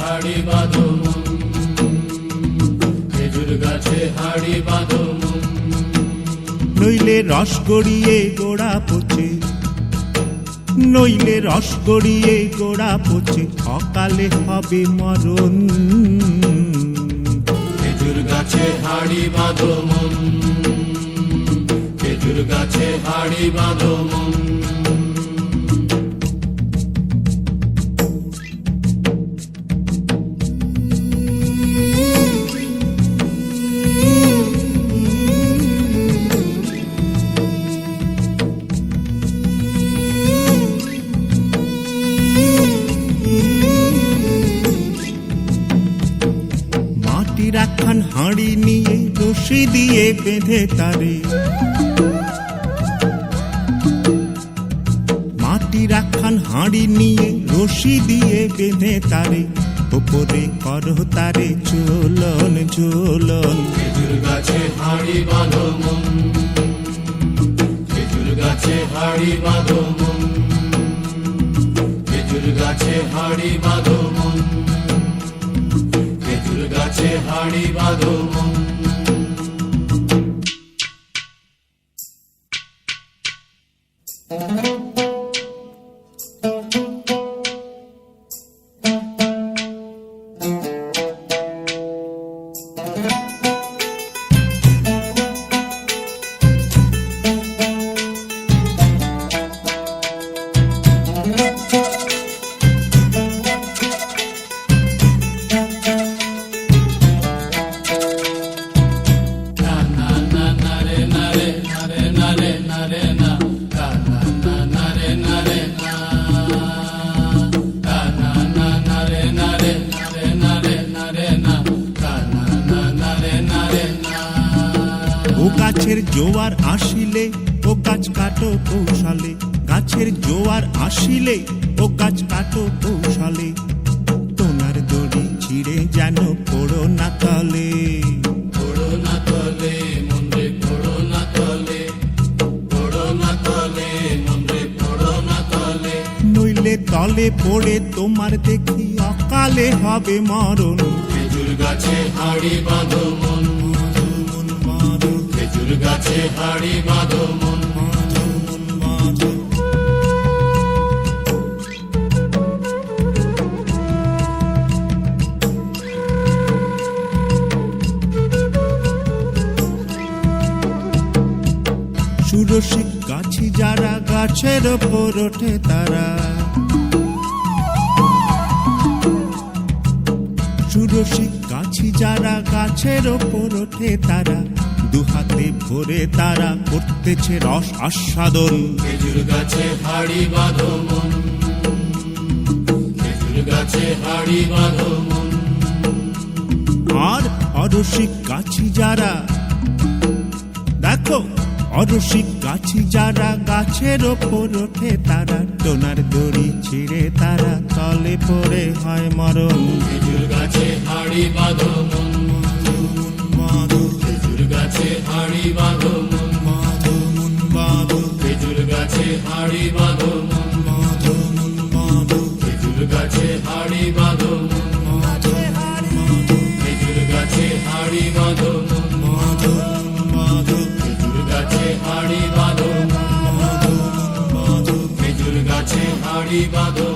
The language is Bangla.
হাড়ি বাঁধো মন, খেজুর গাছে হাড়ি বাঁধো মন। নইলে রস গড়িয়ে গোড়া পচে, নইলে রস গড়িয়ে গোড়া পচে, অকালে হবে মরণ। খেজুর গাছে হাড়ি বাঁধো মন, খেজুর গাছে হাড়ি বাঁধো মন। মাটির একখান হাঁড়ি নিয়ে রশি দিয়ে বেঁধে তারে, মাটির একখান হাঁড়ি নিয়ে রশি দিয়ে বেঁধে তারে, ওপরে করো তারে ঝোলন ঝোলন। খেজুর গাছে হাড়ি বাঁধো মন, খেজুর গাছে হাড়ি বাঁধো মন, খেজুর গাছে হাড়ি বাঁধো মন, খেজুর গাছে হাড়ি বাঁধো মন। ও গাছের জোয়ার আসিলে ও গাছ কাটো কৌশলে, গাছের জোয়ার আসিলে ও গাছ কাটো কৌশলে, তোনার দড়ি ছিঁড়ে যেন পড়ো না তলে। পড়ো না তলে মন্দ্রে, পড়ো না তলে, পড়ো না তলে মন্দ্রে, পড়ো না তলে। নইলে তলে পড়ে তোমার দেখি অকালে হবে মরণ। খেজুর গাছে হাড়ি বাঁধো মন, খেজুর গাছে হাড়ি বাঁধো মন। সুরসিক গাছি যারা গাছের ওপর ওঠে তারা, সুরসিক গাছি যারা গাছের ওপর ওঠে তারা, দুহাতে ভরে তারা করতেছে রস আস্বাদন। খেজুর গাছে হাড়ি বাঁধো মন, খেজুর গাছে হাড়ি বাঁধো মন। আর অরসিক গাছি যারা, দেখো অরসিক গাছি যারা গাছের ওপর ওঠে তারা, টোনার দড়ি ছিঁড়ে তারা তলে পড়ে হয় মরণ। খেজুর গাছে হাড়ি বাঁধো মন, খেজুর গাছে হাড়ি বাঁধো মন, খেজুর গাছে হাড়ি বাঁধো মন, খেজুর গাছে হাড়ি বাঁধো মন, খেজুর গাছে হাড়ি বাঁধো মন, খেজুর গাছে হাড়ি বাঁধো মন, খেজুর গাছে হাড়ি বাঁধো।